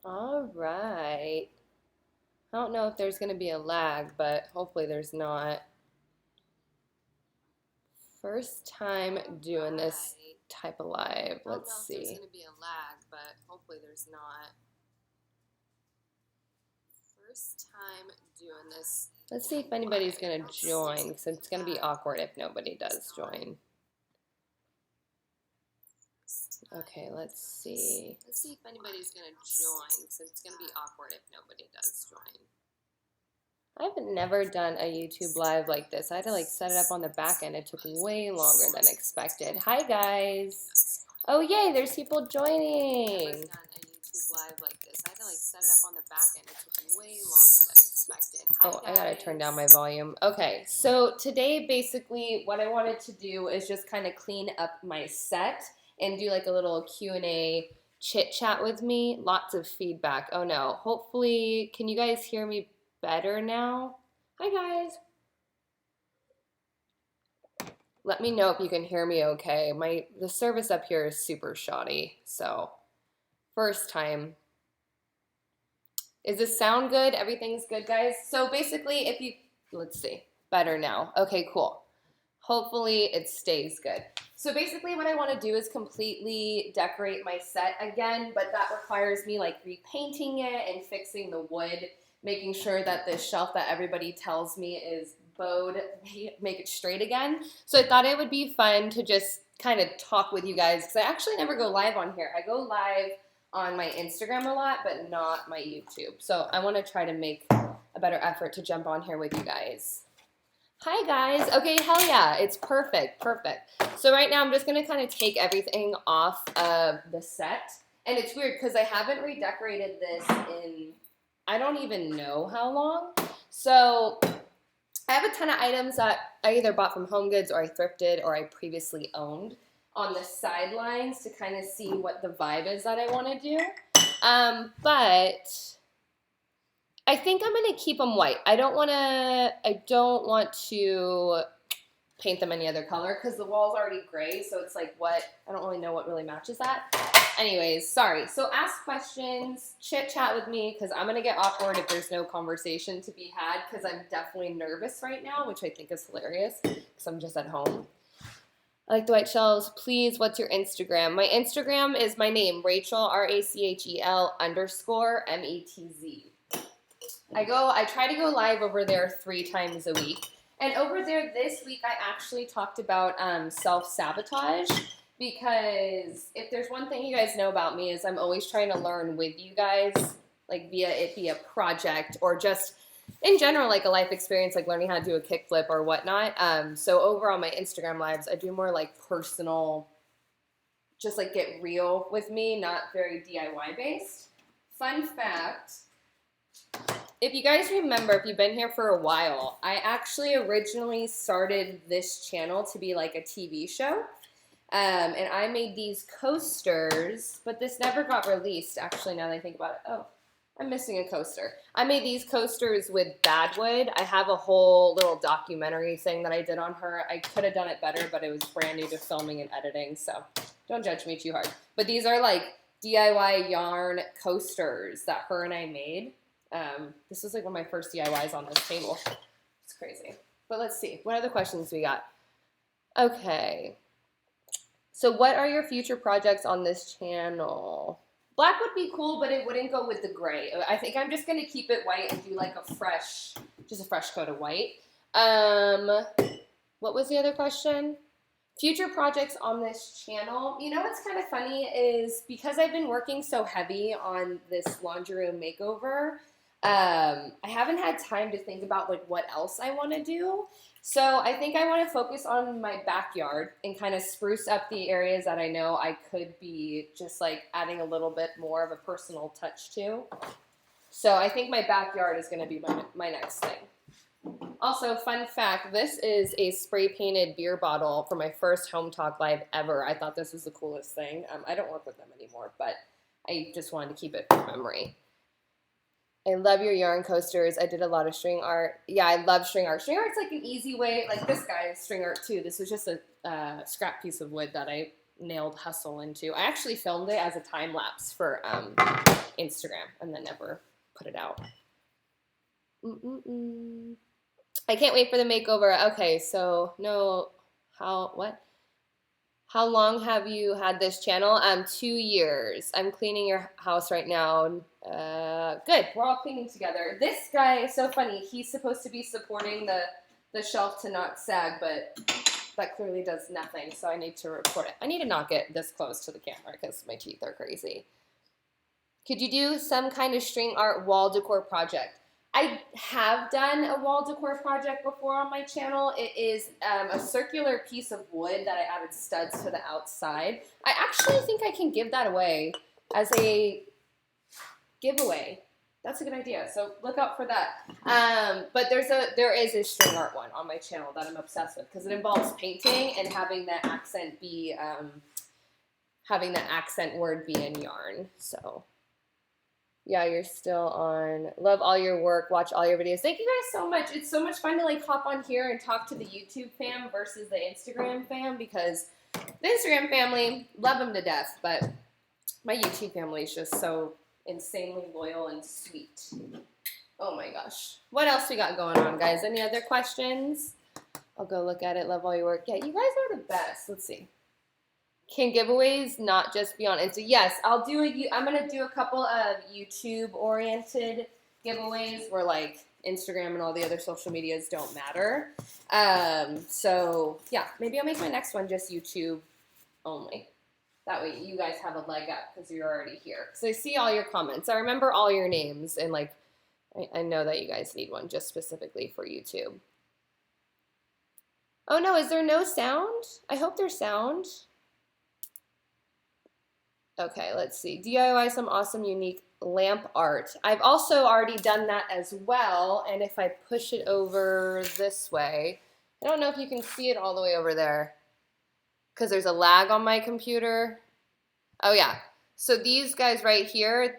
All right. I don't know if there's going to be a lag, but hopefully there's not. First time doing this type of live. Let's see. I don't know if there's going to be a lag, but hopefully there's not. First time doing this. Let's see if anybody's going to join, because it's going to be awkward if nobody does join. Okay, let's see. Let's see if anybody's going to join, because it's going to be awkward if nobody does join. I've never done a YouTube live like this. I had to like set it up on the back end. It took way longer than expected. Hi guys. Oh yay, there's people joining. I've never done a YouTube live like this. I had to like set it up on the back end. It took way longer than expected. Hi guys. I gotta turn down my volume. Okay, so today basically what I wanted to do is just kind of clean up my set and do like a little Q&A chit chat with me. Lots of feedback. Oh no, hopefully, can you guys hear me better now? Hi guys. Let me know if you can hear me okay. The service up here is super shoddy, so first time. Is this sound good? Everything's good, guys? So basically, let's see, better now. Okay, cool. Hopefully it stays good. So basically what I want to do is completely decorate my set again, but that requires me like repainting it and fixing the wood, making sure that the shelf that everybody tells me is bowed, make it straight again. So I thought it would be fun to just kind of talk with you guys, because I actually never go live on here. I go live on my Instagram a lot, but not my YouTube. So I want to try to make a better effort to jump on here with you guys. Hi guys. Okay, hell yeah, it's perfect. So right now I'm just going to kind of take everything off of the set. And it's weird because I haven't redecorated this in I don't even know how long. So I have a ton of items that I either bought from Home Goods or I thrifted or I previously owned on the sidelines to kind of see what the vibe is that I want to do. But I think I'm going to keep them white. I don't want to paint them any other color because the wall's already gray, so it's like I don't really know what really matches that. Anyways, sorry. So ask questions, chit chat with me, because I'm going to get awkward if there's no conversation to be had, because I'm definitely nervous right now, which I think is hilarious because I'm just at home. I like the white shelves. Please, what's your Instagram? My Instagram is my name, Rachel, RACHEL_METZ. I try to go live over there 3 times a week. And over there this week, I actually talked about self-sabotage, because if there's one thing you guys know about me is I'm always trying to learn with you guys, like via it be a project or just in general, like a life experience, like learning how to do a kickflip or whatnot. So over on my Instagram lives, I do more like personal, just like get real with me, not very DIY based. Fun fact. If you guys remember, if you've been here for a while, I actually originally started this channel to be like a TV show. And I made these coasters, but this never got released, actually, now that I think about it. Oh, I'm missing a coaster. I made these coasters with Badwood. I have a whole little documentary thing that I did on her. I could have done it better, but it was brand new to filming and editing, so don't judge me too hard. But these are like DIY yarn coasters that her and I made. This was like one of my first DIYs on this table. It's crazy. But let's see. What other questions we got? Okay. So what are your future projects on this channel? Black would be cool, but it wouldn't go with the gray. I think I'm just going to keep it white and do like just a fresh coat of white. What was the other question? Future projects on this channel. You know what's kind of funny is because I've been working so heavy on this laundry room makeover, I haven't had time to think about like what else I want to do. So I think I want to focus on my backyard and kind of spruce up the areas that I know I could be just like adding a little bit more of a personal touch to. So I think my backyard is going to be my next thing. Also, fun fact, this is a spray painted beer bottle for my first Home Talk Live ever. I thought this was the coolest thing. I don't work with them anymore, but I just wanted to keep it for memory. I love your yarn coasters. I did a lot of string art. Yeah, I love string art. String art's like an easy way, like this guy is string art too. This was just a scrap piece of wood that I nailed hustle into. I actually filmed it as a time lapse for Instagram and then never put it out. I can't wait for the makeover. Okay, so no, how long have you had this channel? 2 years. I'm cleaning your house right now. Good. We're all cleaning together. This guy is so funny. He's supposed to be supporting the shelf to not sag, but that clearly does nothing, so I need to report it. I need to not get this close to the camera because my teeth are crazy. Could you do some kind of string art wall decor project? I have done a wall decor project before on my channel. It is a circular piece of wood that I added studs to the outside. I actually think I can give that away as a giveaway. That's a good idea. So look out for that. But there is a string art one on my channel that I'm obsessed with because it involves painting and having that accent be having the accent word be in yarn. So. Yeah, you're still on. Love all your work. Watch all your videos. Thank you guys so much. It's so much fun to like hop on here and talk to the YouTube fam versus the Instagram fam because the Instagram family, love them to death, but my YouTube family is just so insanely loyal and sweet. Oh my gosh. What else we got going on, guys? Any other questions? I'll go look at it. Love all your work. Yeah, you guys are the best. Let's see. Can giveaways not just be on Insta? Yes, I'm gonna do a couple of YouTube-oriented giveaways where like Instagram and all the other social medias don't matter. So yeah, maybe I'll make my next one just YouTube only. That way you guys have a leg up because you're already here. So I see all your comments. I remember all your names and like I know that you guys need one just specifically for YouTube. Oh no, is there no sound? I hope there's sound. Okay, let's see. DIY some awesome, unique lamp art. I've also already done that as well, and if I push it over this way, I don't know if you can see it all the way over there because there's a lag on my computer. Oh, yeah. So these guys right here,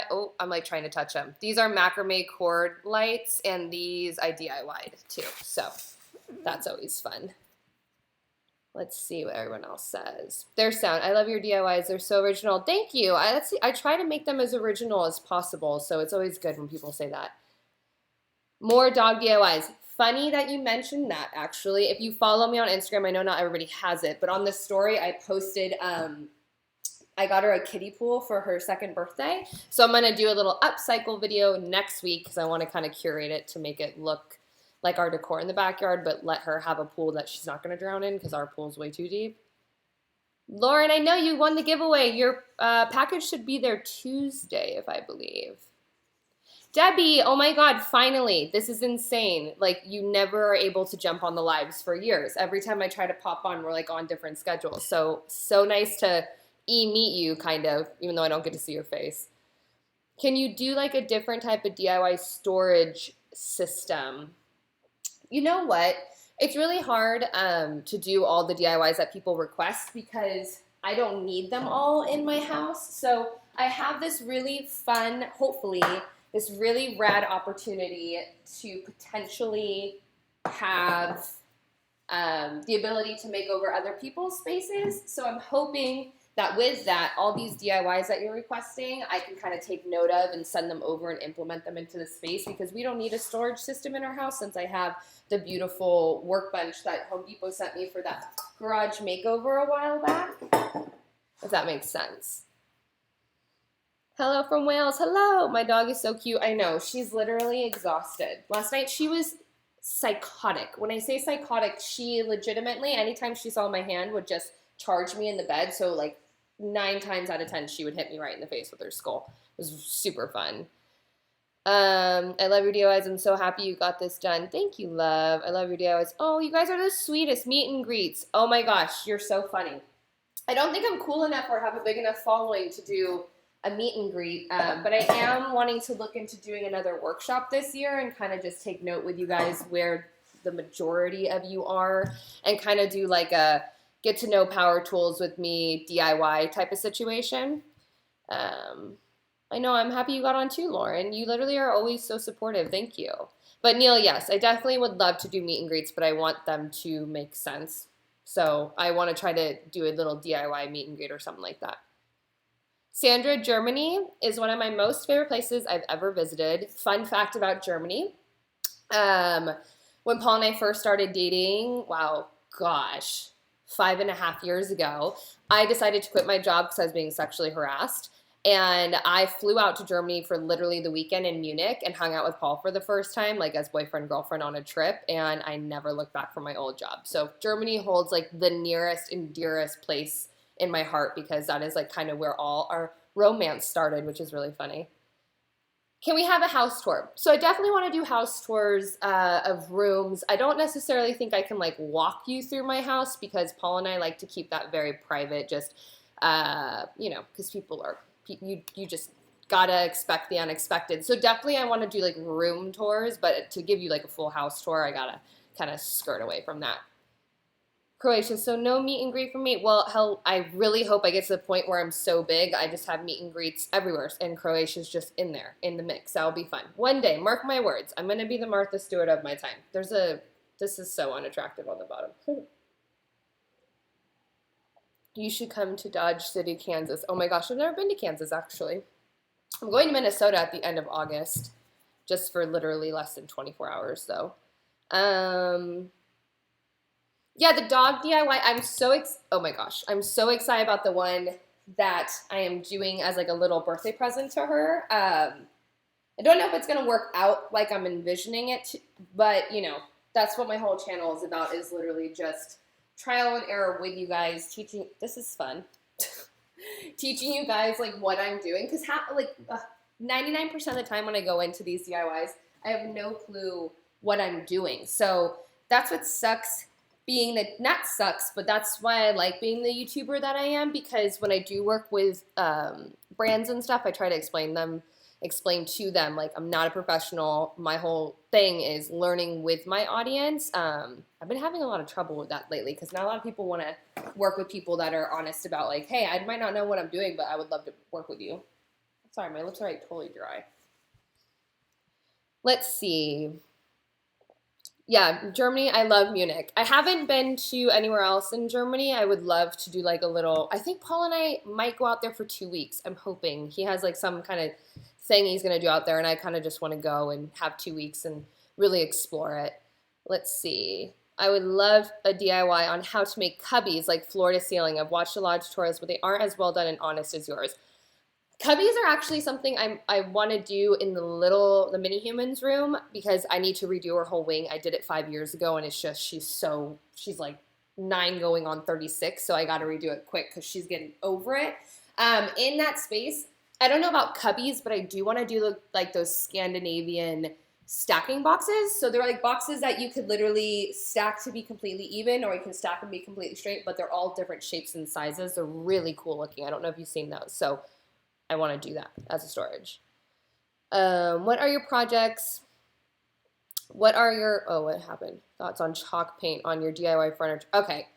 oh, I'm like trying to touch them. These are macrame cord lights, and these I DIY'd too, so that's always fun. Let's see what everyone else says. Their sound. I love your DIYs. They're so original. Thank you. I try to make them as original as possible, so it's always good when people say that. More dog DIYs. Funny that you mentioned that, actually. If you follow me on Instagram, I know not everybody has it, but on the story I posted, I got her a kiddie pool for her 2nd birthday. So I'm going to do a little upcycle video next week because I want to kind of curate it to make it look like our decor in the backyard, but let her have a pool that she's not going to drown in because our pool's way too deep. Lauren, I know you won the giveaway. Your package should be there Tuesday, if I believe. Debbie, oh my God, finally. This is insane. Like, you never are able to jump on the lives for years. Every time I try to pop on, we're like on different schedules. So nice to meet you, kind of, even though I don't get to see your face. Can you do like a different type of DIY storage system? You know what? It's really hard to do all the DIYs that people request because I don't need them all in my house. So I have this really fun, hopefully, this really rad opportunity to potentially have the ability to make over other people's spaces. So I'm hoping that with that, all these DIYs that you're requesting, I can kind of take note of and send them over and implement them into the space because we don't need a storage system in our house since I have the beautiful workbench that Home Depot sent me for that garage makeover a while back, if that makes sense. Hello from Wales. Hello. My dog is so cute. I know. She's literally exhausted. Last night she was psychotic. When I say psychotic, she legitimately, anytime she saw my hand, would just charge me in the bed. So like 9 times out of 10, she would hit me right in the face with her skull. It was super fun. I love your DIYs. I'm so happy you got this done. Thank you, love. I love your DIYs. Oh, you guys are the sweetest. Meet and greets. Oh my gosh, you're so funny. I don't think I'm cool enough or have a big enough following to do a meet and greet, but I am wanting to look into doing another workshop this year and kind of just take note with you guys where the majority of you are and kind of do like a get to know power tools with me DIY type of situation. I know, I'm happy you got on too, Lauren. You literally are always so supportive. Thank you. But Neil, yes, I definitely would love to do meet and greets, but I want them to make sense. So I want to try to do a little DIY meet and greet or something like that. Sandra, Germany is one of my most favorite places I've ever visited. Fun fact about Germany. When Paul and I first started dating, wow, gosh, 5.5 years ago, I decided to quit my job because I was being sexually harassed. And I flew out to Germany for literally the weekend in Munich and hung out with Paul for the first time, like as boyfriend, girlfriend on a trip. And I never looked back from my old job. So Germany holds like the nearest and dearest place in my heart because that is like kind of where all our romance started, which is really funny. Can we have a house tour? So I definitely want to do house tours of rooms. I don't necessarily think I can like walk you through my house because Paul and I like to keep that very private, just, because people are, you just gotta expect the unexpected. So definitely I want to do like room tours, but to give you like a full house tour, I gotta kind of skirt away from that. Croatia, so no meet and greet for me. Well, hell, I really hope I get to the point where I'm so big, I just have meet and greets everywhere, and Croatia's just in there, in the mix. That'll be fun. One day, mark my words, I'm going to be the Martha Stewart of my time. This is so unattractive on the bottom. You should come to Dodge City, Kansas. Oh my gosh, I've never been to Kansas, actually. I'm going to Minnesota at the end of August, just for literally less than 24 hours, though. Yeah, the dog DIY, oh my gosh, I'm so excited about the one that I am doing as like a little birthday present to her. I don't know if it's going to work out like I'm envisioning it, but that's what my whole channel is about, is literally just trial and error with you guys, teaching, this is fun, teaching you guys like what I'm doing, because 99% of the time when I go into these DIYs, I have no clue what I'm doing. So that's what sucks. That sucks, but that's why I like being the YouTuber that I am, because when I do work with brands and stuff, I try to explain to them, like, I'm not a professional. My whole thing is learning with my audience. I've been having a lot of trouble with that lately because not a lot of people want to work with people that are honest about, like, hey, I might not know what I'm doing, but I would love to work with you. Sorry, my lips are like totally dry. Let's see. Yeah, Germany, I love Munich. I haven't been to anywhere else in Germany. I would love to do like I think Paul and I might go out there for 2 weeks. I'm hoping. He has like some kind of thing he's going to do out there, and I kind of just want to go and have 2 weeks and really explore it. Let's see. I would love a DIY on how to make cubbies like floor to ceiling. I've watched a lot of tutorials, but they aren't as well done and honest as yours. Cubbies are actually something I want to do in the mini humans room, because I need to redo her whole wing. I did it 5 years ago, and it's just, she's like 9 going on 36, so I got to redo it quick because she's getting over it. In that space, I don't know about cubbies, but I do want to do like those Scandinavian stacking boxes. So they're like boxes that you could literally stack to be completely even, or you can stack and be completely straight, but they're all different shapes and sizes. They're really cool looking. I don't know if you've seen those. So I want to do that as a storage. What are your projects? What happened? Thoughts on chalk paint on your DIY furniture? Okay,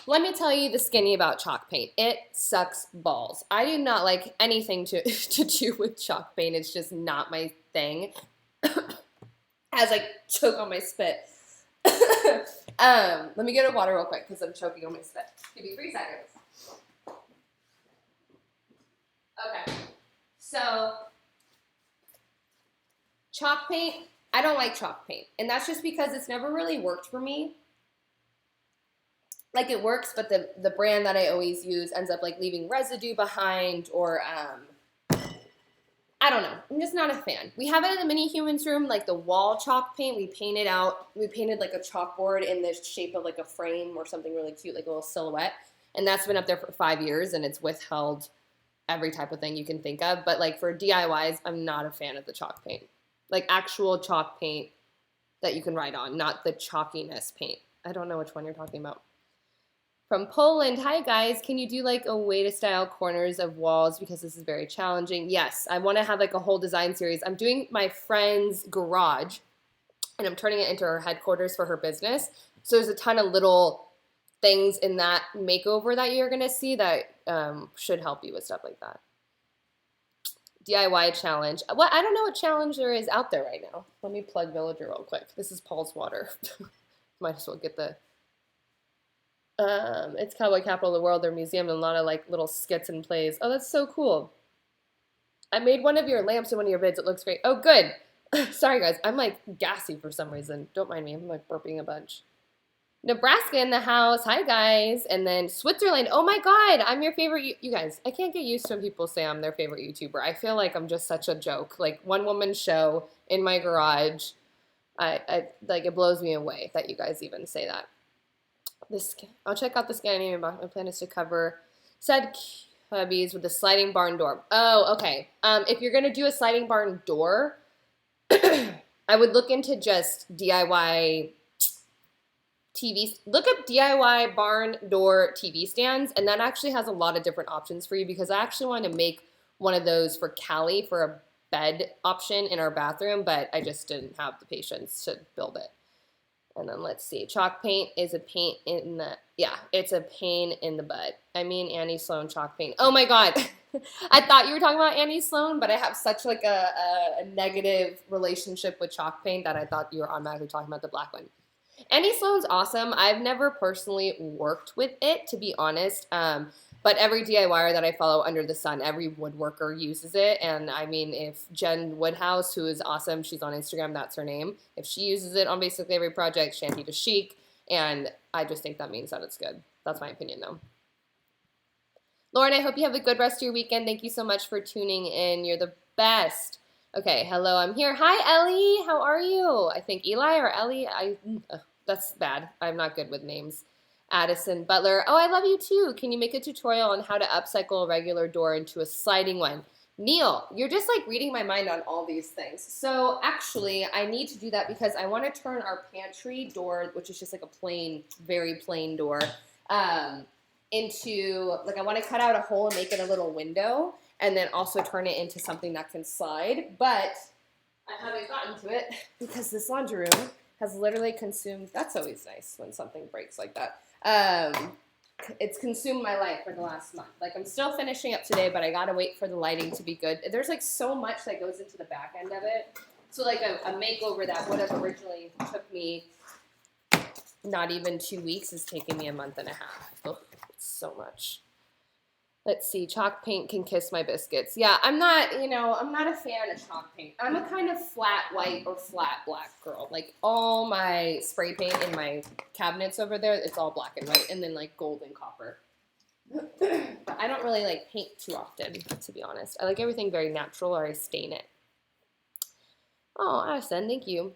let me tell you the skinny about chalk paint. It sucks balls. I do not like anything to do with chalk paint. It's just not my thing. As I choke on my spit. Let me get a water real quick because I'm choking on my spit. Give me 3 seconds. Okay, so chalk paint, I don't like chalk paint, and that's just because it's never really worked for me. Like, it works, but the brand that I always use ends up like leaving residue behind, or I don't know. I'm just not a fan. We have it in the mini humans room, like the wall chalk paint. We painted like a chalkboard in the shape of like a frame or something really cute, like a little silhouette, and that's been up there for 5 years, and it's withheld every type of thing you can think of. But like for DIYs, I'm not a fan of the chalk paint. Like actual chalk paint that you can write on, not the chalkiness paint. I don't know which one you're talking about. From Poland, hi guys, can you do like a way to style corners of walls, because this is very challenging? Yes, I want to have like a whole design series. I'm doing my friend's garage, and I'm turning it into her headquarters for her business. So there's a ton of little things in that makeover that you're going to see that should help you with stuff like that. DIY challenge. Well, I don't know what challenge there is out there right now. Let me plug Villager real quick. This is Paul's water. Might as well get the... It's Cowboy Capital of the World, their museum, and a lot of like little skits and plays. Oh, that's so cool. I made one of your lamps in one of your vids. It looks great. Oh, good. Sorry, guys. I'm like gassy for some reason. Don't mind me. I'm like burping a bunch. Nebraska in the house. Hi, guys. And then Switzerland. Oh, my God. I'm your favorite. You guys, I can't get used to when people say I'm their favorite YouTuber. I feel like I'm just such a joke. Like one-woman show in my garage. I like it blows me away that you guys even say that. I'll check out the Scandinavian box. My plan is to cover said cubbies with a sliding barn door. Oh, okay. If you're gonna do a sliding barn door, I would look into just DIY TV. Look up DIY barn door TV stands, and that actually has a lot of different options for you because I actually want to make one of those for Callie for a bed option in our bathroom, but I just didn't have the patience to build it. And then let's see. Chalk paint is a pain in the, yeah, it's a pain in the butt. I mean Annie Sloan chalk paint. Oh my God. I thought you were talking about Annie Sloan, but I have such like a negative relationship with chalk paint that I thought you were automatically talking about the black one. Annie Sloan's awesome. I've never personally worked with it, to be honest. But every DIYer that I follow under the sun, every woodworker uses it. And I mean, if Jen Woodhouse, who is awesome, she's on Instagram, that's her name. If she uses it on basically every project, Shanty to chic. And I just think that means that it's good. That's my opinion, though. Lauren, I hope you have a good rest of your weekend. Thank you so much for tuning in. You're the best. Okay, hello, I'm here. Hi, Ellie. How are you? I think Eli or Ellie. That's bad. I'm not good with names. Addison Butler. Oh, I love you too. Can you make a tutorial on how to upcycle a regular door into a sliding one? Neil, you're just like reading my mind on all these things. So actually, I need to do that because I want to turn our pantry door, which is just like a plain, very plain door, into, like I want to cut out a hole and make it a little window and then also turn it into something that can slide. But I haven't gotten to it because this laundry room has literally consumed, that's always nice when something breaks like that. It's consumed my life for the last month. Like I'm still finishing up today, but I gotta wait for the lighting to be good. There's like so much that goes into the back end of it. So like a makeover that would have originally took me not even 2 weeks is taking me a month and a half. Ugh, it's so much. Let's see, chalk paint can kiss my biscuits. Yeah, I'm not a fan of chalk paint. I'm a kind of flat white or flat black girl. Like all my spray paint in my cabinets over there, it's all black and white and then like gold and copper. But I don't really like paint too often, to be honest. I like everything very natural or I stain it. Oh, Addison, thank you.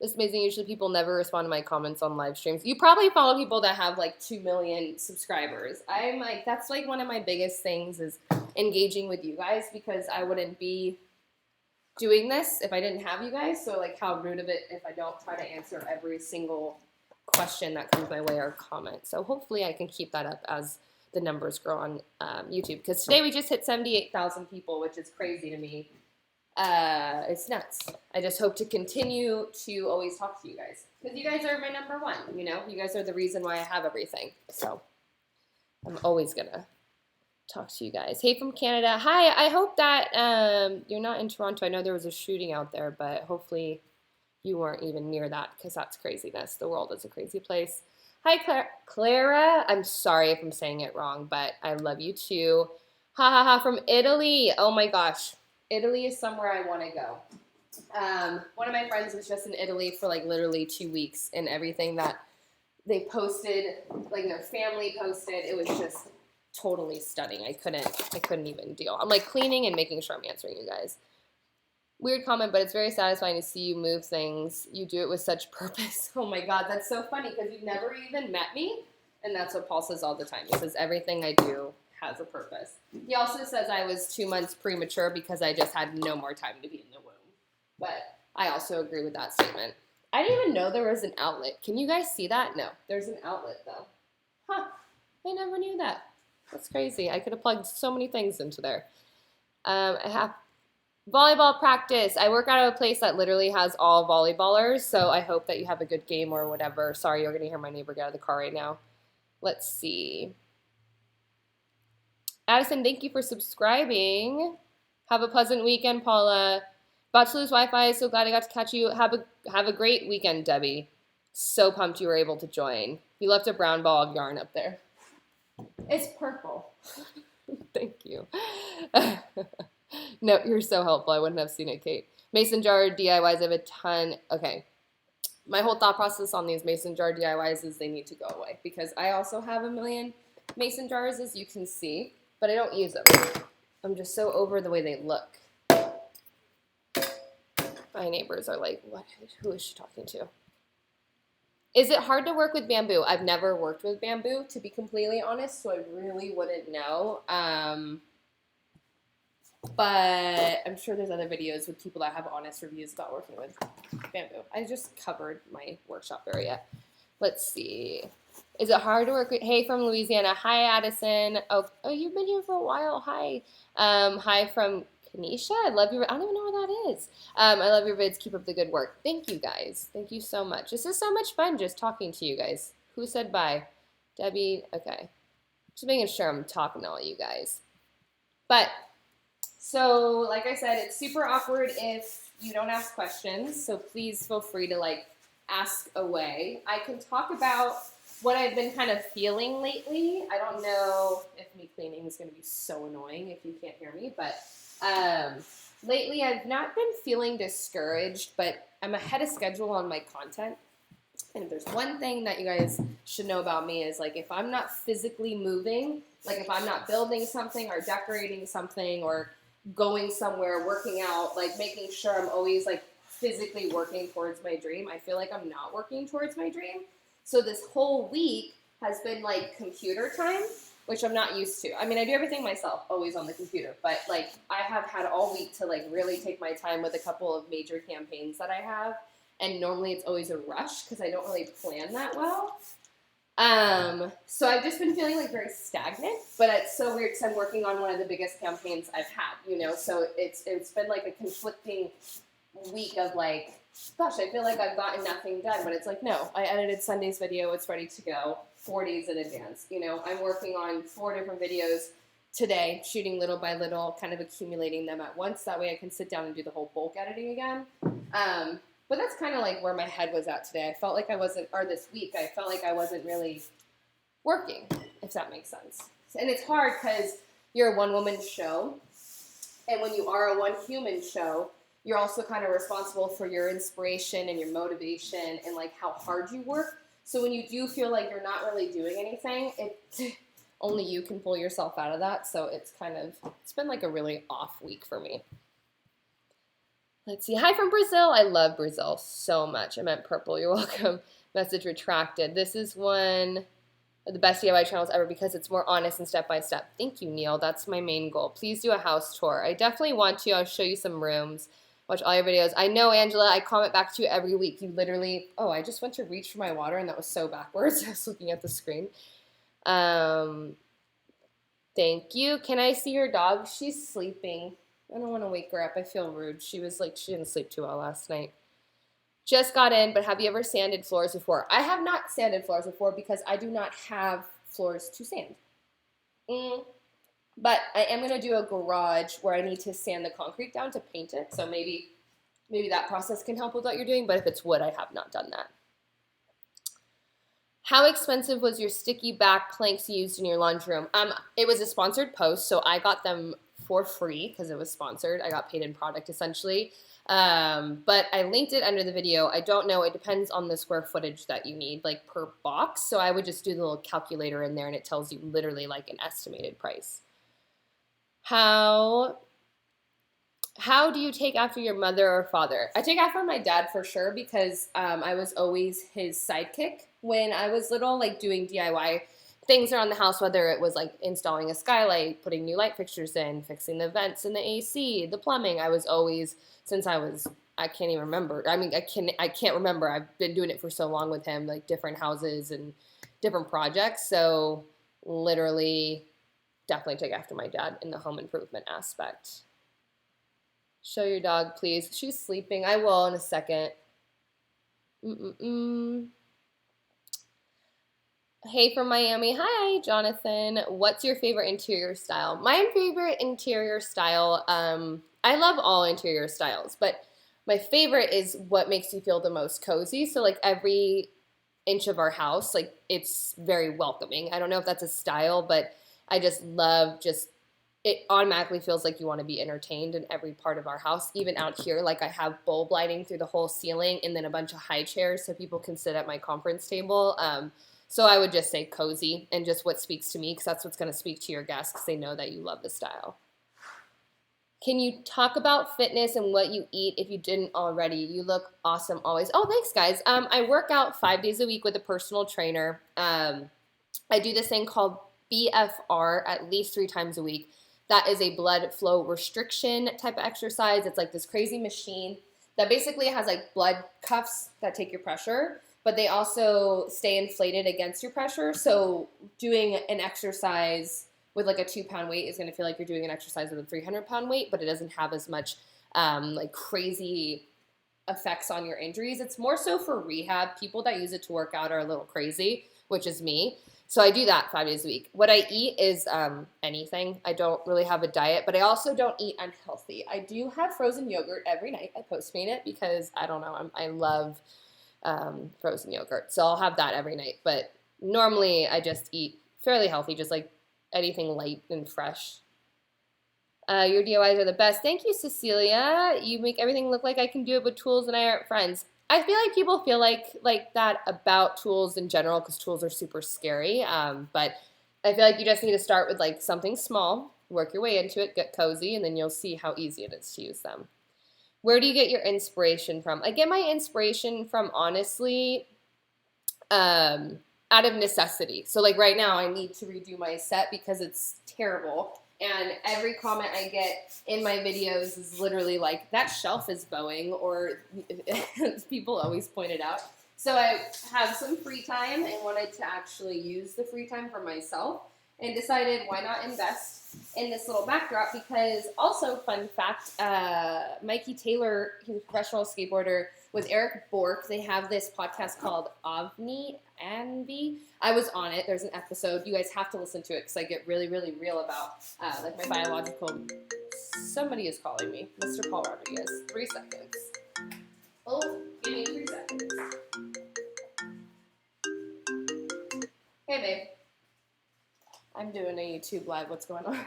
It's amazing. Usually people never respond to my comments on live streams. You probably follow people that have like 2 million subscribers. I'm like, that's like one of my biggest things is engaging with you guys because I wouldn't be doing this if I didn't have you guys. So like how rude of it if I don't try to answer every single question that comes my way or comment. So hopefully I can keep that up as the numbers grow on YouTube. Because today we just hit 78,000 people, which is crazy to me. It's nuts. I just hope to continue to always talk to you guys because you guys are my number one, you know, you guys are the reason why I have everything. So I'm always gonna talk to you guys. Hey from Canada. Hi, I hope that you're not in Toronto. I know there was a shooting out there, but hopefully you weren't even near that because that's craziness. The world is a crazy place. Hi, Clara. I'm sorry if I'm saying it wrong, but I love you too. Ha ha ha from Italy. Oh my gosh. Italy is somewhere I want to go. One of my friends was just in Italy for like literally 2 weeks and everything that they posted, like their family posted, it was just totally stunning. I couldn't even deal. I'm like cleaning and making sure I'm answering you guys. Weird comment, but it's very satisfying to see you move things. You do it with such purpose. Oh my God, that's so funny because you've never even met me. And that's what Paul says all the time. He says everything I do has a purpose. He also says I was 2 months premature because I just had no more time to be in the womb. But I also agree with that statement. I didn't even know there was an outlet. Can you guys see that? No, there's an outlet though. Huh, I never knew that. That's crazy. I could have plugged so many things into there. I have volleyball practice. I work out of a place that literally has all volleyballers, so I hope that you have a good game or whatever. Sorry, you're going to hear my neighbor get out of the car right now. Let's see. Addison, thank you for subscribing. Have a pleasant weekend, Paula. About to lose Wi-Fi. So glad I got to catch you. Have a great weekend, Debbie. So pumped you were able to join. You left a brown ball of yarn up there. It's purple. Thank you. No, you're so helpful. I wouldn't have seen it, Kate. Mason jar DIYs, I have a ton. Okay. My whole thought process on these mason jar DIYs is they need to go away because I also have a million mason jars, as you can see, but I don't use them. I'm just so over the way they look. My neighbors are like, what? Who is she talking to? Is it hard to work with bamboo? I've never worked with bamboo, to be completely honest, so I really wouldn't know. But I'm sure there's other videos with people that have honest reviews about working with bamboo. I just covered my workshop area. Let's see. Is it hard to work with? Hey, from Louisiana. Hi, Addison. Oh, you've been here for a while. Hi. Hi from Kanisha. I love your. I don't even know where that is. I love your vids. Keep up the good work. Thank you, guys. Thank you so much. This is so much fun just talking to you guys. Who said bye? Debbie. Okay. Just making sure I'm talking to all you guys. But so, like I said, it's super awkward if you don't ask questions. So please feel free to ask away. I can talk about what I've been kind of feeling lately. I don't know if me cleaning is going to be so annoying if you can't hear me, but lately I've not been feeling discouraged, but I'm ahead of schedule on my content. And if there's one thing that you guys should know about me is if I'm not physically moving, if I'm not building something or decorating something or going somewhere, working out, making sure I'm always physically working towards my dream, I feel like I'm not working towards my dream. So this whole week has been computer time, which I'm not used to. I mean, I do everything myself, always on the computer, but I have had all week to really take my time with a couple of major campaigns that I have. And normally it's always a rush because I don't really plan that well. So I've just been feeling very stagnant, but it's so weird because I'm working on one of the biggest campaigns I've had, so it's been a conflicting week of gosh, I feel like I've gotten nothing done, but it's no, I edited Sunday's video, it's ready to go 4 days in advance. I'm working on 4 different videos today, shooting little by little, kind of accumulating them at once. That way I can sit down and do the whole bulk editing again. But that's kind of where my head was at today. I felt like I wasn't, or this week, I felt like I wasn't really working, if that makes sense. And it's hard because you're a one-woman show, and when you are a one-human show, you're also kind of responsible for your inspiration and your motivation and how hard you work. So when you do feel like you're not really doing anything, only you can pull yourself out of that. So it's been a really off week for me. Let's see. Hi from Brazil. I love Brazil so much. I meant purple. You're welcome. Message retracted. This is one of the best DIY channels ever because it's more honest and step-by-step. Thank you, Neil. That's my main goal. Please do a house tour. I definitely want to. I'll show you some rooms. Watch all your videos. I know, Angela. I comment back to you every week. You literally... Oh, I just went to reach for my water, and that was so backwards. I was looking at the screen. Thank you. Can I see your dog? She's sleeping. I don't want to wake her up. I feel rude. She was she didn't sleep too well last night. Just got in, but have you ever sanded floors before? I have not sanded floors before because I do not have floors to sand. But I am going to do a garage where I need to sand the concrete down to paint it. So maybe that process can help with what you're doing. But if it's wood, I have not done that. How expensive was your sticky back planks you used in your laundry room? It was a sponsored post, so I got them for free because it was sponsored. I got paid in product essentially. But I linked it under the video. I don't know. It depends on the square footage that you need, per box. So I would just do the little calculator in there and it tells you literally an estimated price. How do you take after your mother or father? I take after my dad for sure because I was always his sidekick when I was little, doing DIY things around the house, whether it was installing a skylight, putting new light fixtures in, fixing the vents and the AC, the plumbing. I was always, since I can't even remember. I mean, I can't remember. I've been doing it for so long with him, different houses and different projects. So literally definitely take after my dad in the home improvement aspect. Show your dog, please. She's sleeping. I will in a second. Hey from Miami. Hi, Jonathan. What's your favorite interior style? My favorite interior style, I love all interior styles, but my favorite is what makes you feel the most cozy. So every inch of our house, like it's very welcoming. I don't know if that's a style, but I just love it automatically feels like you want to be entertained in every part of our house, even out here. Like I have bulb lighting through the whole ceiling and then a bunch of high chairs so people can sit at my conference table. So I would just say cozy and just what speaks to me, because that's what's going to speak to your guests because they know that you love the style. Can you talk about fitness and what you eat if you didn't already? You look awesome always. Oh, thanks, guys. I work out 5 days a week with a personal trainer. I do this thing called BFR at least 3 times a week. That is a blood flow restriction type of exercise. It's like this crazy machine that basically has like blood cuffs that take your pressure, but they also stay inflated against your pressure. So doing an exercise with like a 2-pound weight is going to feel like you're doing an exercise with a 300-pound weight, but it doesn't have as much like crazy effects on your injuries. It's more so for rehab. People that use it to work out are a little crazy, which is me. So I do that 5 days a week. What I eat is anything. I don't really have a diet, but I also don't eat unhealthy. I do have frozen yogurt every night. I Postmate it because I don't know. I love frozen yogurt, so I'll have that every night. But normally I just eat fairly healthy, just like anything light and fresh. Your DIYs are the best. Thank you, Cecilia. You make everything look like I can do it with tools and I aren't friends. I feel like people feel like that about tools in general because tools are super scary. But I feel like you just need to start with like something small, work your way into it, get cozy, and then you'll see how easy it is to use them. Where do you get your inspiration from? I get my inspiration from, honestly, out of necessity. So like right now I need to redo my set because it's terrible. And every comment I get in my videos is literally like, that shelf is bowing, or people always point it out. So I have some free time and wanted to actually use the free time for myself and decided why not invest in this little backdrop, because also, fun fact, Mikey Taylor, he's a professional skateboarder, with Eric Bork. They have this podcast called Anvi. I was on it. There's an episode. You guys have to listen to it because I get really, really real about like my biological. Somebody is calling me. Mr. Paul Rodriguez. 3 seconds. Oh, give me 3 seconds. Hey, babe. I'm doing a YouTube live. What's going on?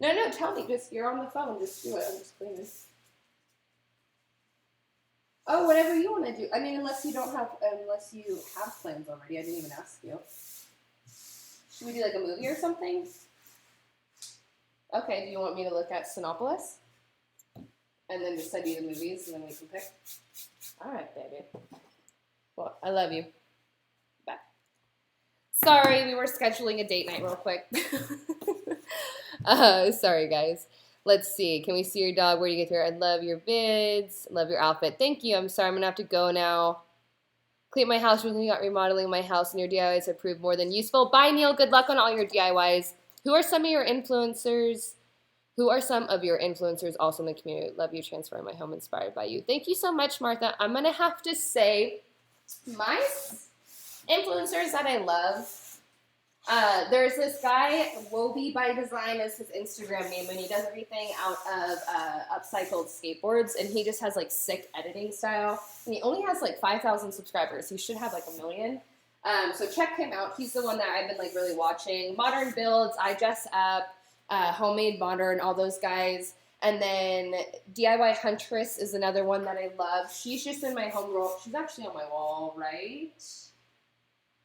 No, tell me. Just, you're on the phone. Just do it. I'm just cleaning. Oh, whatever you want to do. I mean, unless you have plans already. I didn't even ask you. Should we do like a movie or something? Okay, do you want me to look at Sinopolis? And then just send you the movies and then we can pick? All right, baby. Well, I love you. Bye. Sorry, we were scheduling a date night real quick. Sorry, guys. Let's see. Can we see your dog? Where do you get here? I love your vids. Love your outfit. Thank you. I'm sorry. I'm going to have to go now. Clean my house. Recently got remodeling my house, and your DIYs have proved more than useful. Bye, Neil. Good luck on all your DIYs. Who are some of your influencers? Also in the community? Love you. Transferring my home inspired by you. Thank you so much, Martha. I'm going to have to say my influencers that I love. There's this guy, Woby by Design is his Instagram name, and he does everything out of upcycled skateboards, and he just has like sick editing style, and he only has like 5,000 subscribers. He should have like 1 million. So check him out. He's the one that I've been like really watching. Modern Builds, I Dress Up, Homemade Modern, all those guys. And then DIY Huntress is another one that I love. She's just in my home roll. She's actually on my wall right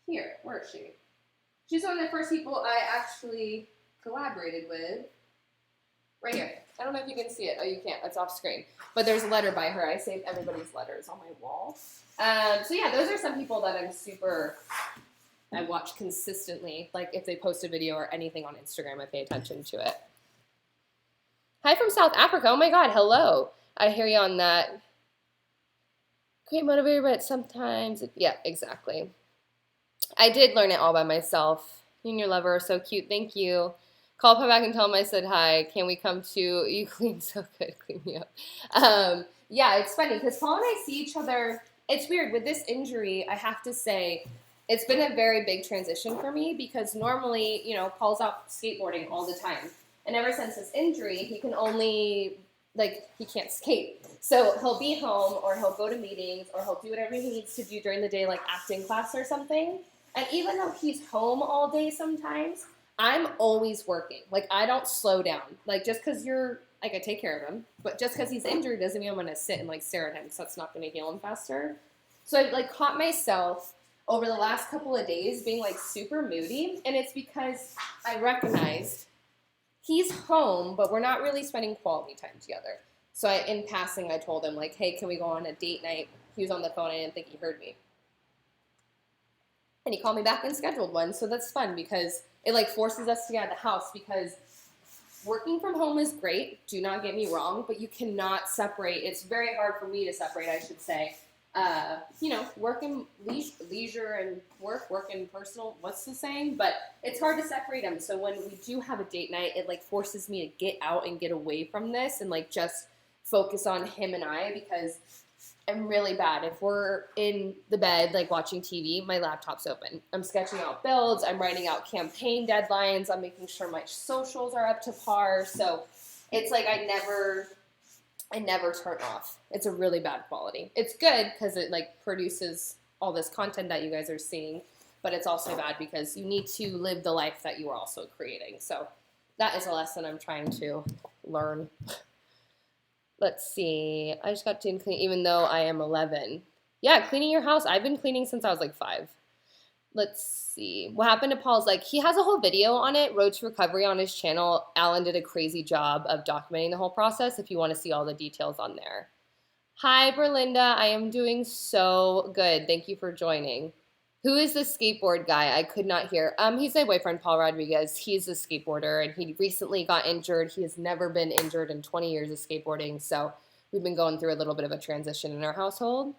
here. Where is she? She's one of the first people I actually collaborated with. Right here. I don't know if you can see it. Oh, you can't. It's off screen. But there's a letter by her. I saved everybody's letters on my wall. So yeah, those are some people that I watch consistently. Like if they post a video or anything on Instagram, I pay attention to it. Hi from South Africa. Oh my God. Hello. I hear you on that. Great motivator, but sometimes, yeah, exactly. I did learn it all by myself. You and your lover are so cute. Thank you. Call Paul back and tell him I said hi. Can we come to, you clean so good. Clean me up. Yeah, it's funny because Paul and I see each other. It's weird. With this injury, I have to say, it's been a very big transition for me because normally, Paul's out skateboarding all the time. And ever since his injury, he can only like he can't skate. So he'll be home or he'll go to meetings or he'll do whatever he needs to do during the day, like acting class or something. And even though he's home all day sometimes, I'm always working. Like I don't slow down. Like just because you're like I take care of him, but just because he's injured doesn't mean I'm gonna sit and like stare at him because that's not gonna heal him faster. So I've like caught myself over the last couple of days being like super moody, and it's because I recognized he's home, but we're not really spending quality time together. So in passing, I told him like, hey, can we go on a date night? He was on the phone. I didn't think he heard me. And he called me back and scheduled one. So that's fun because it like forces us to get out of the house because working from home is great. Do not get me wrong, but you cannot separate. It's very hard for me to separate, I should say. Work and leisure and work and personal, what's the saying? But it's hard to separate them. So when we do have a date night, it like forces me to get out and get away from this and like just focus on him and I, because I'm really bad. If we're in the bed, like watching TV, my laptop's open. I'm sketching out builds. I'm writing out campaign deadlines. I'm making sure my socials are up to par. So it's like I never turn off. It's a really bad quality. It's good because it like produces all this content that you guys are seeing, but it's also bad because you need to live the life that you are also creating. So that is a lesson I'm trying to learn. Let's see. I just got to clean even though I am 11. Yeah, cleaning your house. I've been cleaning since I was like 5. Let's see. What happened to Paul's like, he has a whole video on it, Road to Recovery on his channel. Alan did a crazy job of documenting the whole process if you want to see all the details on there. Hi, Berlinda. I am doing so good. Thank you for joining. Who is the skateboard guy? I could not hear. He's my boyfriend, Paul Rodriguez. He's a skateboarder, and he recently got injured. He has never been injured in 20 years of skateboarding, so we've been going through a little bit of a transition in our household.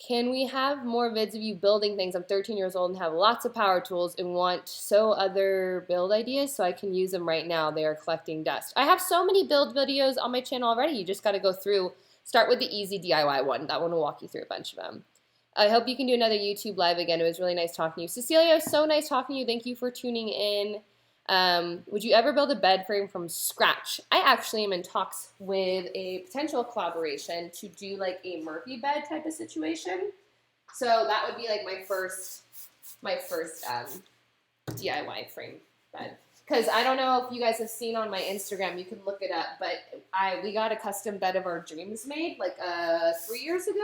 Can we have more vids of you building things? I'm 13 years old and have lots of power tools and want other build ideas so I can use them right now. They are collecting dust. I have so many build videos on my channel already. You just got to go through, start with the easy DIY one. That one will walk you through a bunch of them. I hope you can do another YouTube live again. It was really nice talking to you. Cecilia, it was so nice talking to you. Thank you for tuning in. Would you ever build a bed frame from scratch? I actually am in talks with a potential collaboration to do like a Murphy bed type of situation. So that would be like my first DIY frame bed. Because I don't know if you guys have seen on my Instagram, you can look it up, but we got a custom bed of our dreams made like 3 years ago.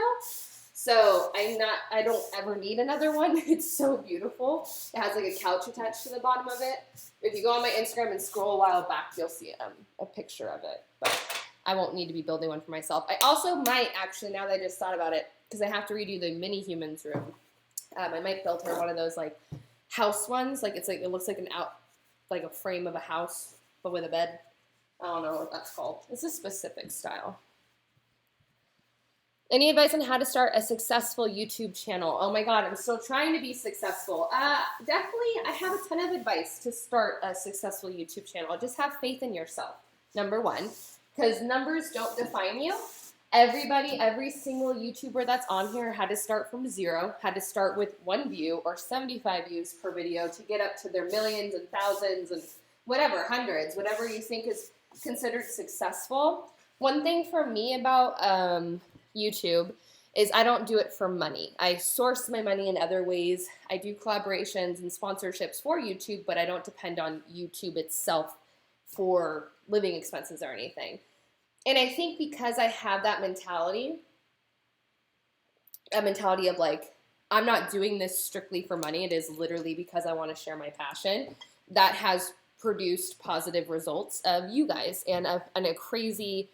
So I don't ever need another one. It's so beautiful. It has like a couch attached to the bottom of it. If you go on my Instagram and scroll a while back, you'll see a picture of it. But I won't need to be building one for myself. I also might actually, now that I just thought about it, because I have to redo the mini humans room. I might build her one of those like house ones. Like it looks like like a frame of a house, but with a bed. I don't know what that's called. It's a specific style. Any advice on how to start a successful YouTube channel? Oh my God, I'm still trying to be successful. Definitely, I have a ton of advice to start a successful YouTube channel. Just have faith in yourself, number one, because numbers don't define you. Every single YouTuber that's on here had to start from zero, had to start with 1 view or 75 views per video to get up to their millions and thousands and whatever, hundreds, whatever you think is considered successful. One thing for me about YouTube is I don't do it for money. I source my money in other ways. I do collaborations and sponsorships for YouTube, but I don't depend on YouTube itself for living expenses or anything. And I think because I have that mentality of like, I'm not doing this strictly for money. It is literally because I want to share my passion. That has produced positive results of you guys and a crazy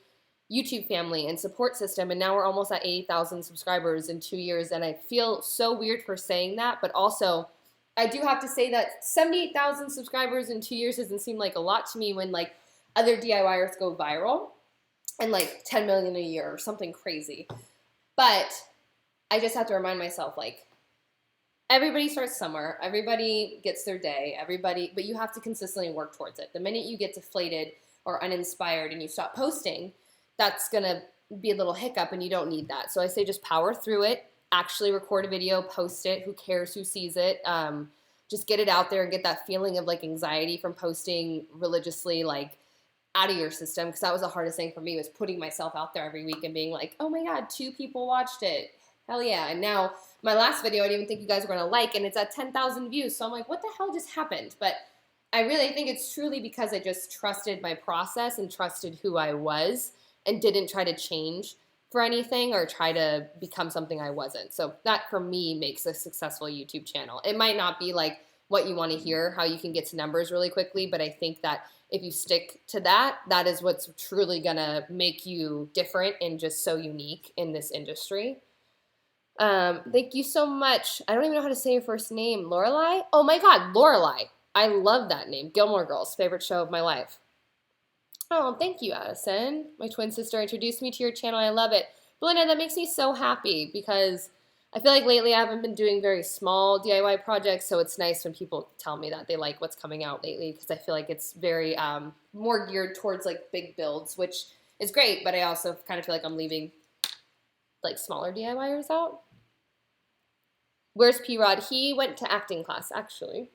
YouTube family and support system, and now we're almost at 80,000 subscribers in 2 years, and I feel so weird for saying that, but also I do have to say that 78,000 subscribers in 2 years doesn't seem like a lot to me when like other DIYers go viral and like 10 million a year or something crazy. But I just have to remind myself, like, everybody starts somewhere, everybody gets their day, but you have to consistently work towards it. The minute you get deflated or uninspired and you stop posting, that's going to be a little hiccup, and you don't need that. So I say just power through it, actually record a video, post it. Who cares who sees it? Just get it out there and get that feeling of like anxiety from posting religiously, like out of your system, because that was the hardest thing for me, was putting myself out there every week and being like, oh my God, 2 people watched it. Hell yeah. And now my last video, I didn't even think you guys were going to like, and it's at 10,000 views. So I'm like, what the hell just happened? But I really think it's truly because I just trusted my process and trusted who I was and didn't try to change for anything or try to become something I wasn't. So that for me makes a successful YouTube channel. It might not be like what you want to hear, how you can get to numbers really quickly, but I think that if you stick to that, that is what's truly gonna make you different and just so unique in this industry. Thank you so much. I don't even know how to say your first name. Lorelai? Oh my God, Lorelai. I love that name. Gilmore Girls, favorite show of my life. Oh, thank you, Addison. My twin sister introduced me to your channel. I love it. Belinda, that makes me so happy because I feel like lately I haven't been doing very small DIY projects, so it's nice when people tell me that they like what's coming out lately, because I feel like it's very more geared towards like big builds, which is great, but I also kind of feel like I'm leaving like smaller DIYers out. Where's P-Rod? He went to acting class, actually.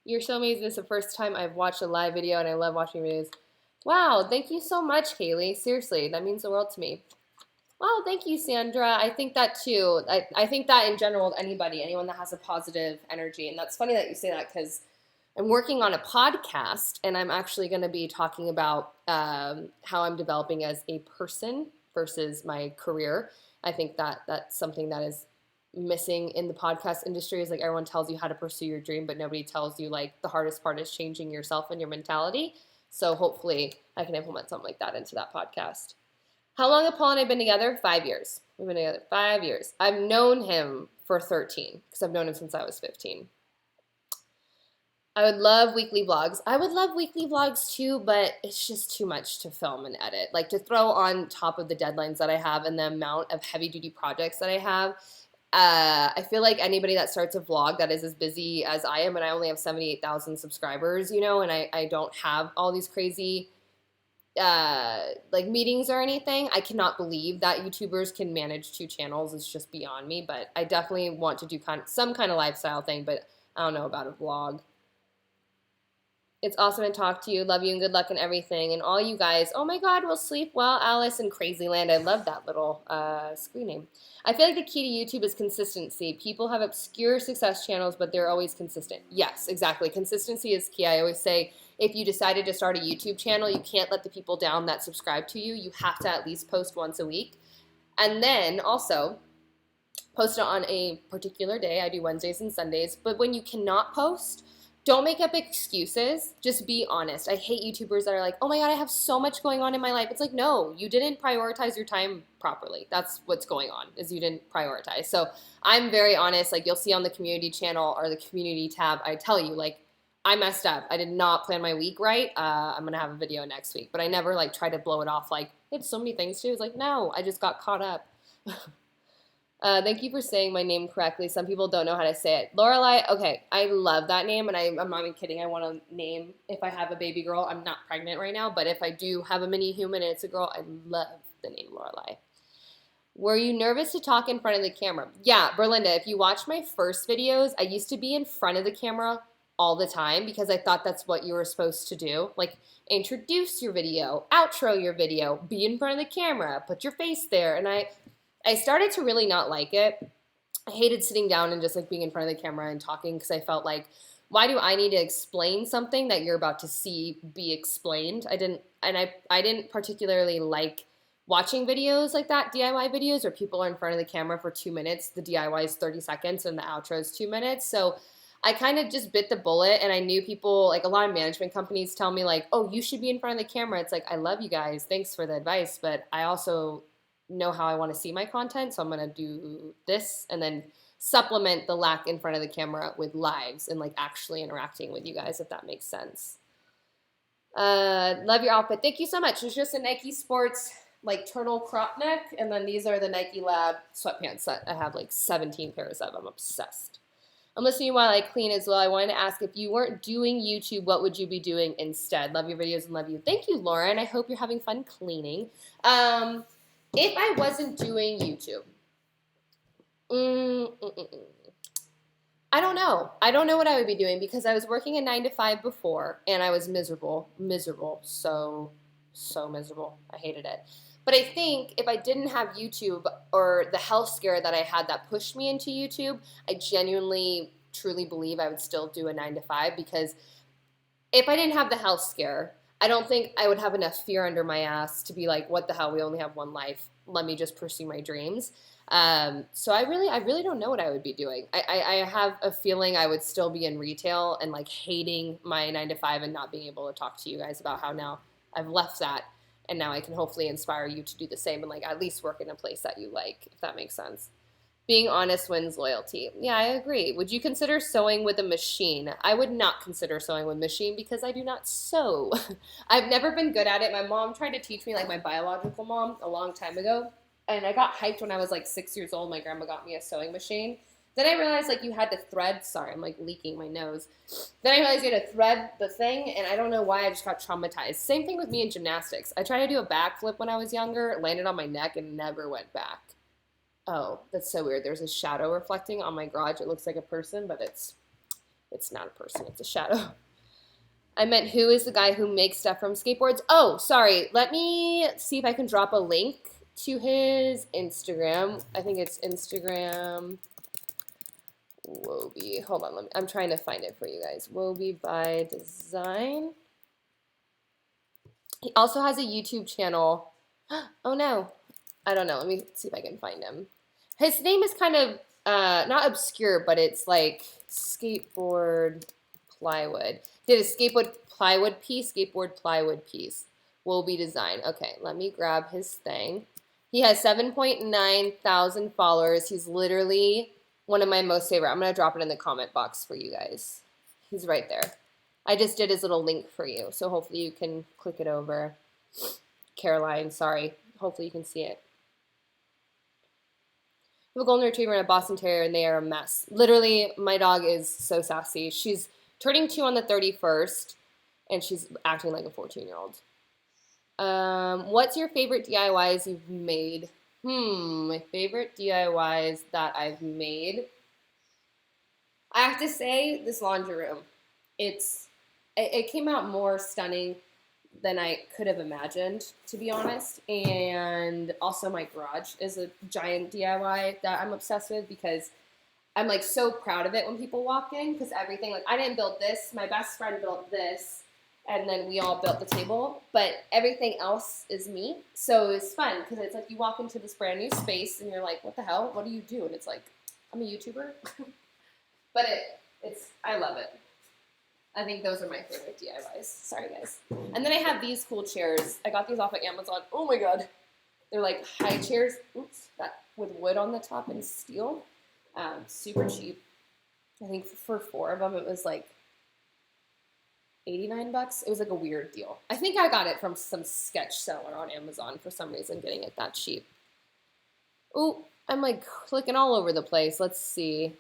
You're so amazing. This is the first time I've watched a live video, and I love watching videos. Wow, thank you so much, Kaylee. Seriously, that means the world to me. Wow, thank you, Sandra. I think that too. I think that in general, anyone that has a positive energy. And that's funny that you say that, because I'm working on a podcast, and I'm actually going to be talking about how I'm developing as a person versus my career. I think that that's something that is missing in the podcast industry, is like everyone tells you how to pursue your dream, but nobody tells you like the hardest part is changing yourself and your mentality. So hopefully I can implement something like that into that podcast. How long have Paul and I been together? 5 years. We've been together 5 years. I've known him for 13 because I've known him since I was 15. I would love weekly vlogs. I would love weekly vlogs too, but it's just too much to film and edit. Like, to throw on top of the deadlines that I have and the amount of heavy duty projects that I have, I feel like anybody that starts a vlog that is as busy as I am, and I only have 78,000 subscribers, you know, and I don't have all these crazy like meetings or anything. I cannot believe that YouTubers can manage 2 channels. It's just beyond me, but I definitely want to do some kind of lifestyle thing, but I don't know about a vlog. It's awesome to talk to you. Love you and good luck and everything. And all you guys, oh my God, we'll sleep well, Alice and Crazyland. I love that little screen name. I feel like the key to YouTube is consistency. People have obscure success channels, but they're always consistent. Yes, exactly. Consistency is key. I always say, if you decided to start a YouTube channel, you can't let the people down that subscribe to you. You have to at least post once a week. And then also post it on a particular day. I do Wednesdays and Sundays. But when you cannot post, don't make up excuses. Just be honest. I hate YouTubers that are like, oh my God, I have so much going on in my life. It's like, no, you didn't prioritize your time properly. That's what's going on, is you didn't prioritize. So I'm very honest. Like, you'll see on the community channel or the community tab, I tell you, like, I messed up. I did not plan my week right. I'm going to have a video next week. But I never, like, try to blow it off like, I have so many things to do. It's like, no, I just got caught up. Thank you for saying my name correctly. Some people don't know how to say it. Lorelai, okay, I love that name, and I'm not even kidding. I want to name, if I have a baby girl, I'm not pregnant right now, but if I do have a mini human and it's a girl, I love the name Lorelai. Were you nervous to talk in front of the camera? Yeah, Berlinda, if you watch my first videos, I used to be in front of the camera all the time because I thought that's what you were supposed to do. Like, introduce your video, outro your video, be in front of the camera, put your face there, and I started to really not like it. I hated sitting down and just like being in front of the camera and talking, because I felt like, why do I need to explain something that you're about to see be explained? I didn't particularly like watching videos like that, DIY videos, where people are in front of the camera for 2 minutes. The DIY is 30 seconds and the outro is 2 minutes. So I kind of just bit the bullet, and I knew people, like a lot of management companies tell me like, oh, you should be in front of the camera. It's like, I love you guys. Thanks for the advice. But I also know how I want to see my content, so I'm going to do this and then supplement the lack in front of the camera with lives and like actually interacting with you guys, if that makes sense. Love your outfit. Thank you so much. It's just a Nike Sports like turtle crop neck, and then these are the Nike Lab sweatpants that I have like 17 pairs of. I'm obsessed. I'm listening while I clean as well. I wanted to ask, if you weren't doing YouTube, what would you be doing instead? Love your videos and love you. Thank you, Lauren. I hope you're having fun cleaning. If I wasn't doing YouTube, I don't know. I don't know what I would be doing because I was working a 9 to 5 before and I was miserable, so miserable. I hated it. But I think if I didn't have YouTube or the health scare that I had that pushed me into YouTube, I genuinely, truly believe I would still do a 9 to 5 because if I didn't have the health scare, I don't think I would have enough fear under my ass to be like, what the hell? We only have one life. Let me just pursue my dreams. So I really don't know what I would be doing. I have a feeling I would still be in retail and like hating my 9 to 5 and not being able to talk to you guys about how now I've left that and now I can hopefully inspire you to do the same and like at least work in a place that you like, if that makes sense. Being honest wins loyalty. Yeah, I agree. Would you consider sewing with a machine? I would not consider sewing with a machine because I do not sew. I've never been good at it. My mom tried to teach me, like my biological mom, a long time ago. And I got hyped when I was like 6 years old. My grandma got me a sewing machine. Then I realized like you had to thread. Sorry, I'm like leaking my nose. Then I realized you had to thread the thing, and I don't know why I just got traumatized. Same thing with me in gymnastics. I tried to do a backflip when I was younger, landed on my neck, and never went back. Oh, that's so weird. There's a shadow reflecting on my garage. It looks like a person, but it's not a person. It's a shadow. I meant who is the guy who makes stuff from skateboards? Oh, sorry. Let me see if I can drop a link to his Instagram. I think it's Instagram. Wobie. Hold on. I'm trying to find it for you guys. Wobie by Design. He also has a YouTube channel. Oh, no. I don't know. Let me see if I can find him. His name is kind of not obscure, but it's like skateboard plywood. Did a skateboard plywood piece. Wobie Design. Okay, let me grab his thing. He has 7.9 thousand followers. He's literally one of my most favorite. I'm going to drop it in the comment box for you guys. He's right there. I just did his little link for you, so hopefully you can click it over. Caroline, sorry. Hopefully you can see it. I have a golden retriever and a Boston Terrier, and they are a mess. Literally, my dog is so sassy. She's turning 2 on the 31st, and she's acting like a 14-year-old. What's your favorite DIYs you've made? My favorite DIYs that I've made. I have to say, this laundry room. It came out more stunning than I could have imagined, to be honest. And also my garage is a giant DIY that I'm obsessed with because I'm like so proud of it when people walk in because everything, like I didn't build this, my best friend built this, and then we all built the table, but everything else is me. So it's fun because it's like you walk into this brand new space and you're like, what the hell? What do you do? And it's like, I'm a YouTuber. But I love it. I think those are my favorite DIYs. Sorry, guys. And then I have these cool chairs. I got these off of Amazon. Oh, my God. They're like high chairs. Oops. That with wood on the top and steel. Super cheap. I think for 4 of them, it was like $89. It was like a weird deal. I think I got it from some sketch seller on Amazon for some reason, getting it that cheap. Ooh, I'm like clicking all over the place. Let's see.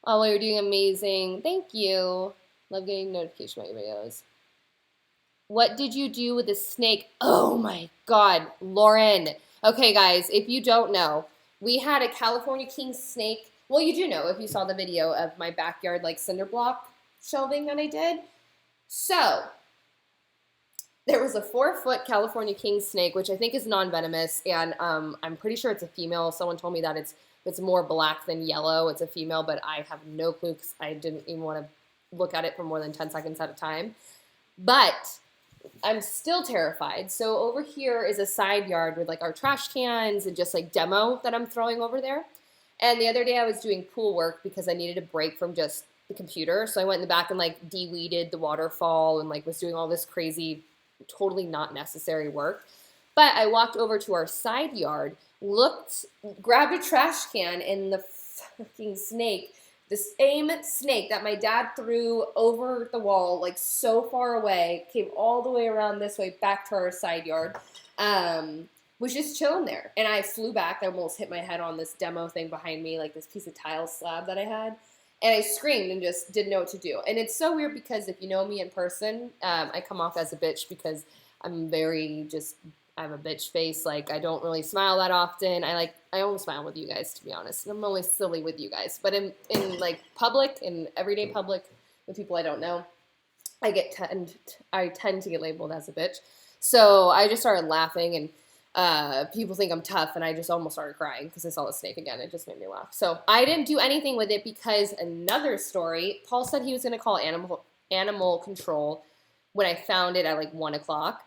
Oh, well, you're doing amazing. Thank you. Love getting notification about your videos. What did you do with the snake? Oh my God, Lauren. Okay, guys, if you don't know, we had a California king snake. Well, you do know if you saw the video of my backyard like cinder block shelving that I did. So there was a 4-foot California king snake, which I think is non-venomous, and I'm pretty sure it's a female. Someone told me that it's more black than yellow. It's a female, but I have no clue because I didn't even want to look at it for more than 10 seconds at a time. But I'm still terrified. So over here is a side yard with like our trash cans and just like demo that I'm throwing over there. And the other day I was doing pool work because I needed a break from just the computer. So I went in the back and like de-weeded the waterfall and like was doing all this crazy, totally not necessary work. But I walked over to our side yard, grabbed a trash can, and the fucking snake, the same snake that my dad threw over the wall, like so far away, came all the way around this way back to our side yard, was just chilling there. And I flew back. I almost hit my head on this demo thing behind me, like this piece of tile slab that I had. And I screamed and just didn't know what to do. And it's so weird because if you know me in person, I come off as a bitch because I'm very just I have a bitch face. Like, I don't really smile that often. I only smile with you guys, to be honest. I'm always silly with you guys. But in like public, in everyday public, with people I don't know, I tend to get labeled as a bitch. So I just started laughing, and people think I'm tough, and I just almost started crying because I saw the snake again. It just made me laugh. So I didn't do anything with it because another story, Paul said he was going to call animal control when I found it at like 1 o'clock.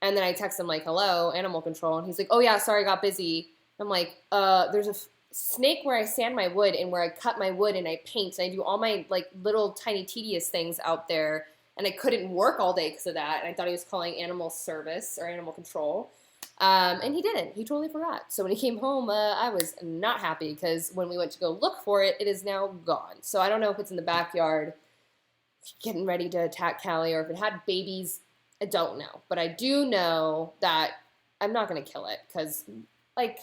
And then I text him like, hello, animal control. And he's like, oh yeah, sorry, I got busy. I'm like, there's a snake where I sand my wood and where I cut my wood and I paint and I do all my like little tiny tedious things out there. And I couldn't work all day because of that. And I thought he was calling animal service or animal control. And he didn't. He totally forgot. So when he came home, I was not happy because when we went to go look for it, it is now gone. So I don't know if it's in the backyard getting ready to attack Callie or if it had babies. I don't know. But I do know that I'm not going to kill it because, like,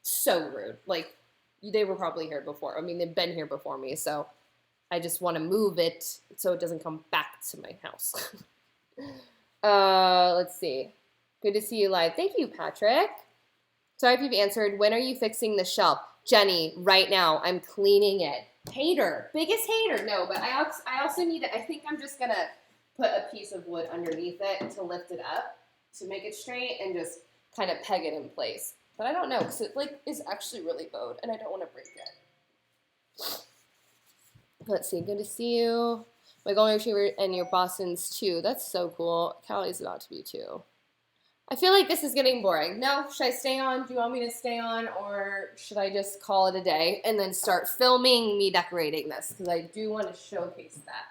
so rude. Like, they were probably here before. I mean, they've been here before me. So I just want to move it so it doesn't come back to my house. Let's see. Good to see you live. Thank you, Patrick. Sorry if you've answered. When are you fixing the shelf? Jenny, right now. I'm cleaning it. Hater. Biggest hater. No, but I also need to, I think I'm just going to put a piece of wood underneath it to lift it up, to make it straight, and just kind of peg it in place. But I don't know, because it like is actually really bowed, and I don't want to break it. Let's see. Good to see you. My golden retriever and your Boston's too. That's so cool. Callie's about to be too. I feel like this is getting boring. No, should I stay on? Do you want me to stay on, or should I just call it a day and then start filming me decorating this? Because I do want to showcase that.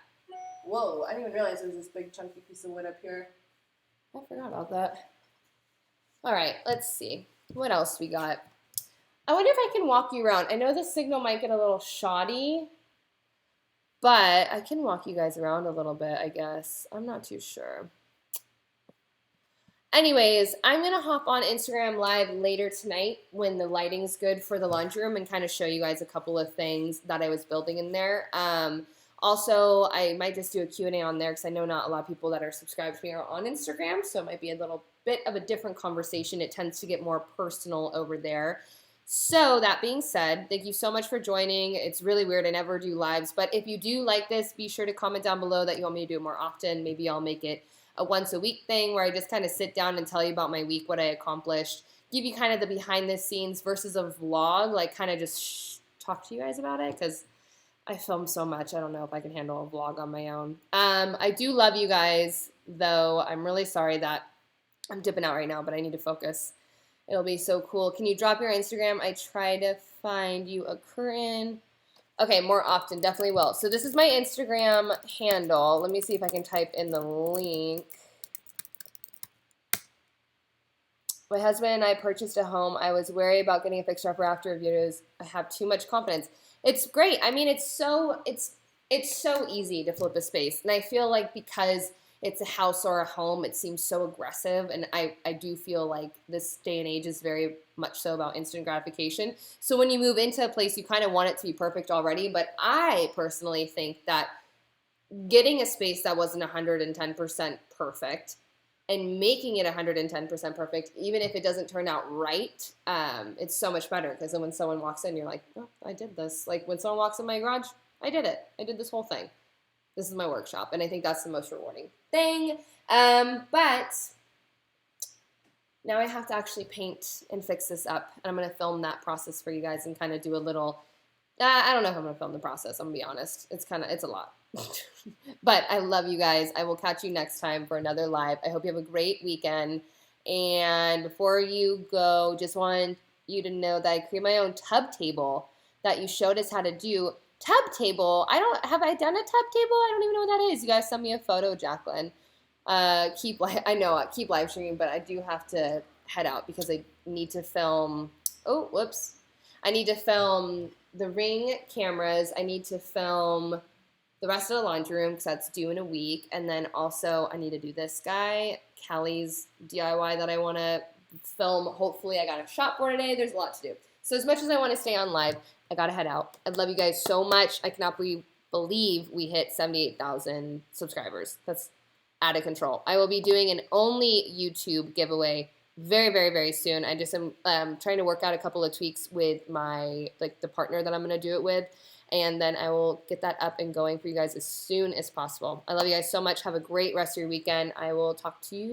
Whoa, I didn't even realize there was this big chunky piece of wood up here. I forgot about that. All right, let's see. What else we got? I wonder if I can walk you around. I know the signal might get a little shoddy, but I can walk you guys around a little bit, I guess. I'm not too sure. Anyways, I'm going to hop on Instagram Live later tonight when the lighting's good for the laundry room and kind of show you guys a couple of things that I was building in there. Also, I might just do a Q&A on there because I know not a lot of people that are subscribed to me are on Instagram, so it might be a little bit of a different conversation. It tends to get more personal over there. So that being said, thank you so much for joining. It's really weird. I never do lives, but if you do like this, be sure to comment down below that you want me to do it more often. Maybe I'll make it a once-a-week thing where I just kind of sit down and tell you about my week, what I accomplished, give you kind of the behind-the-scenes versus a vlog, like kind of just talk to you guys about it because I film so much. I don't know if I can handle a vlog on my own. I do love you guys, though. I'm really sorry that I'm dipping out right now, but I need to focus. It'll be so cool. Can you drop your Instagram? I try to find you a curtain. Okay, more often. Definitely will. So this is my Instagram handle. Let me see if I can type in the link. My husband and I purchased a home. I was wary about getting a fixer-upper after videos. I have too much confidence. It's great. I mean, it's so easy to flip a space. And I feel like because it's a house or a home, it seems so aggressive. And I do feel like this day and age is very much so about instant gratification. So when you move into a place, you kind of want it to be perfect already. But I personally think that getting a space that wasn't 110% perfect and making it 110% perfect, even if it doesn't turn out right, it's so much better. Because then when someone walks in, you're like, oh, I did this. Like when someone walks in my garage, I did it. I did this whole thing. This is my workshop. And I think that's the most rewarding thing. But now I have to actually paint and fix this up. And I'm going to film that process for you guys and kind of do a little, I don't know if I'm going to film the process. I'm going to be honest. It's a lot. But I love you guys. I will catch you next time for another live. I hope you have a great weekend. And before you go, just want you to know that I create my own tub table that you showed us how to do. Tub table. Have I done a tub table? I don't even know what that is. You guys send me a photo, Jacqueline. Keep live streaming, but I do have to head out because I need to film. Oh, whoops. I need to film the Ring cameras. I need to film the rest of the laundry room because that's due in a week. And then also I need to do this guy, Callie's DIY that I want to film. Hopefully I got a shot for today. There's a lot to do. So as much as I want to stay on live, I got to head out. I love you guys so much. I cannot believe we hit 78,000 subscribers. That's out of control. I will be doing an only YouTube giveaway very, very, very soon. I just am trying to work out a couple of tweaks with my, like, the partner that I'm going to do it with. And then I will get that up and going for you guys as soon as possible. I love you guys so much. Have a great rest of your weekend. I will talk to you